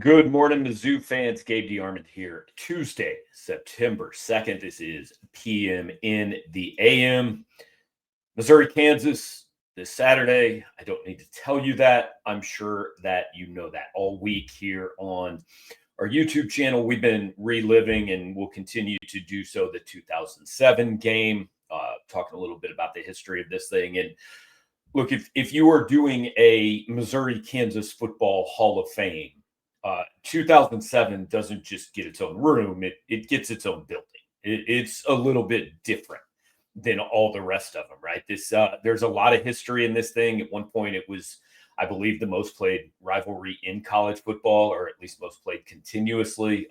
Good morning, Mizzou fans. Gabe DeArmond here. Tuesday, September 2nd. This is PM in the AM. Missouri, Kansas this Saturday. I don't need to tell you that. I'm sure that you know that all week here on our YouTube channel. We've been reliving and will continue to do so the 2007 game, talking a little bit about the history of this thing. And look, if you are doing a Missouri Kansas football Hall of Fame, 2007 doesn't just get its own room; it gets its own building. It's a little bit different than all the rest of them, right? There's a lot of history in this thing. At one point, it was, I believe, the most played rivalry in college football, or at least most played continuously.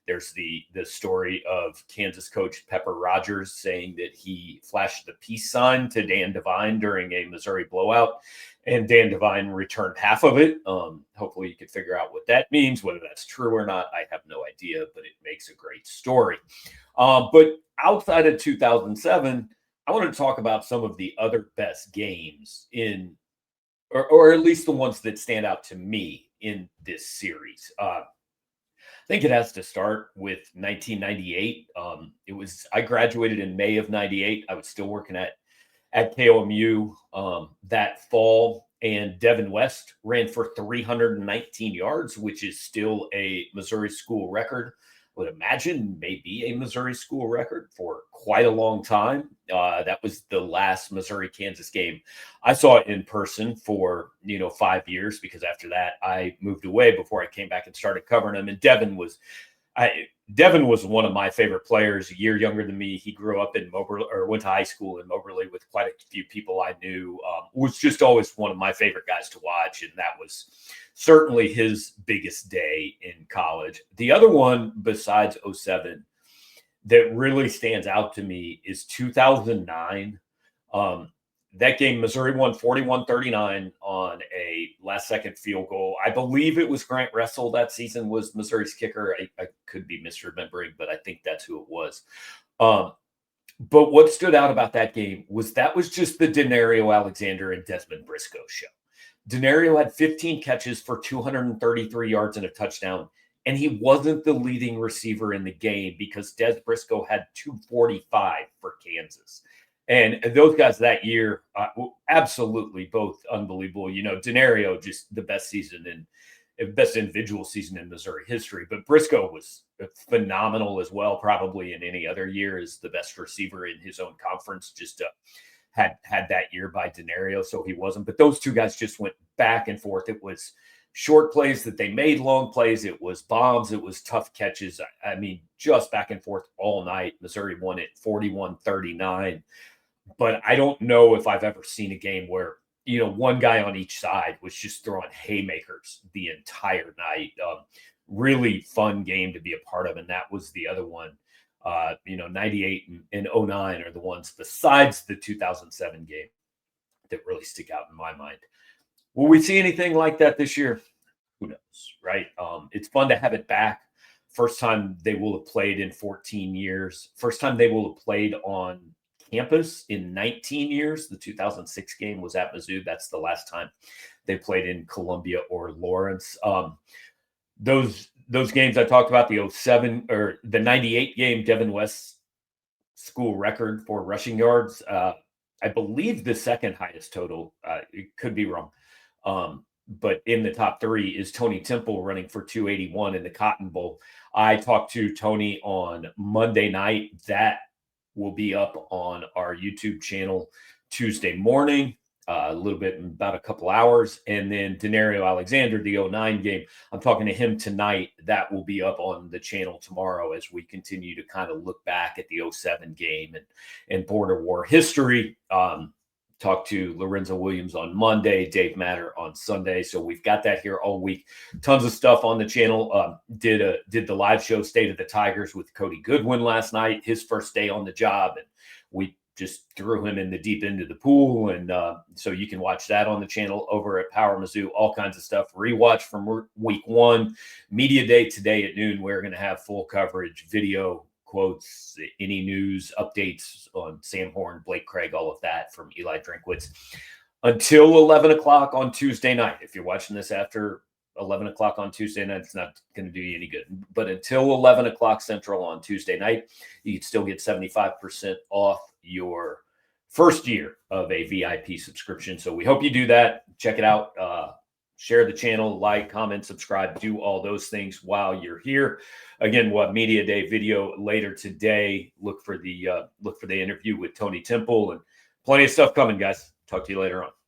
There's the story of Kansas coach Pepper Rogers saying that he flashed the peace sign to Dan Devine during a Missouri blowout, and Dan Devine returned half of it. Hopefully, you could figure out what that means. Whether that's true or not, I have no idea, but it makes a great story. But outside of 2007, I want to talk about some of the other best games or at least the ones that stand out to me in this series. I think it has to start with 1998. I graduated in May of 98. I was still working at KOMU that fall, and Devin West ran for 319 yards, which is still a Missouri school record. I would imagine maybe a Missouri school record for quite a long time. That was the last Missouri-Kansas game I saw it in person for 5 years, because after that I moved away before I came back and started covering them. And Devin was one of my favorite players, a year younger than me. He grew up in Moberly, or went to high school in Moberly with quite a few people I knew. Was just always one of my favorite guys to watch, and that was certainly his biggest day in college. The other one besides '07 that really stands out to me is 2009. That game, Missouri won 41-39 on a last-second field goal. I believe it was Grant Russell that season was Missouri's kicker. I could be misremembering, but I think that's who it was. But what stood out about that game was just the Denario Alexander and Desmond Briscoe show. Denario had 15 catches for 233 yards and a touchdown, and he wasn't the leading receiver in the game because Des Briscoe had 245 for Kansas. And those guys that year, absolutely both unbelievable. Denario, just the best best individual season in Missouri history. But Briscoe was phenomenal as well, probably in any other year as the best receiver in his own conference. Just had that year by Denario, so he wasn't. But those two guys just went back and forth. It was short plays that they made, long plays. It was bombs. It was tough catches. I mean, just back and forth all night. Missouri won it 41-39. But I don't know if I've ever seen a game where, one guy on each side was just throwing haymakers the entire night. Really fun game to be a part of. And that was the other one. 98 and 09 are the ones besides the 2007 game that really stick out in my mind. Will we see anything like that this year? Who knows, right? It's fun to have it back. First time they will have played in 14 years. First time they will have played on campus in 19 years. The 2006 game was at Mizzou. That's the last time they played in Columbia or Lawrence. Those games I talked about, the 07 or the 98 game, Devin West's school record for rushing yards. I believe the second highest total. It could be wrong. But in the top three is Tony Temple running for 281 in the Cotton Bowl. I talked to Tony on Monday night. That will be up on our YouTube channel Tuesday morning, a little bit in about a couple hours. And then Denario Alexander, the 09 game, I'm talking to him tonight. That will be up on the channel tomorrow as we continue to kind of look back at the 07 game and border war history. Talked to Lorenzo Williams on Monday, Dave Matter on Sunday. So we've got that here all week. Tons of stuff on the channel. Did the live show State of the Tigers with Cody Goodwin last night, his first day on the job. And we just threw him in the deep end of the pool. And so you can watch that on the channel over at Power Mizzou, all kinds of stuff. Rewatch from week one. Media day today at noon. We're going to have full coverage, video, quotes, any news, updates on Sam Horn, Blake Craig, all of that from Eli Drinkwitz until 11 o'clock on Tuesday night. If you're watching this after 11 o'clock on Tuesday night, it's not going to do you any good. But until 11 o'clock Central on Tuesday night, you can still get 75% off your first year of a VIP subscription. So we hope you do that. Check it out. Share the channel, like, comment, subscribe, do all those things while you're here. Again, we'll have Media Day video later today. Look for the interview with Tony Temple, and plenty of stuff coming, guys. Talk to you later on.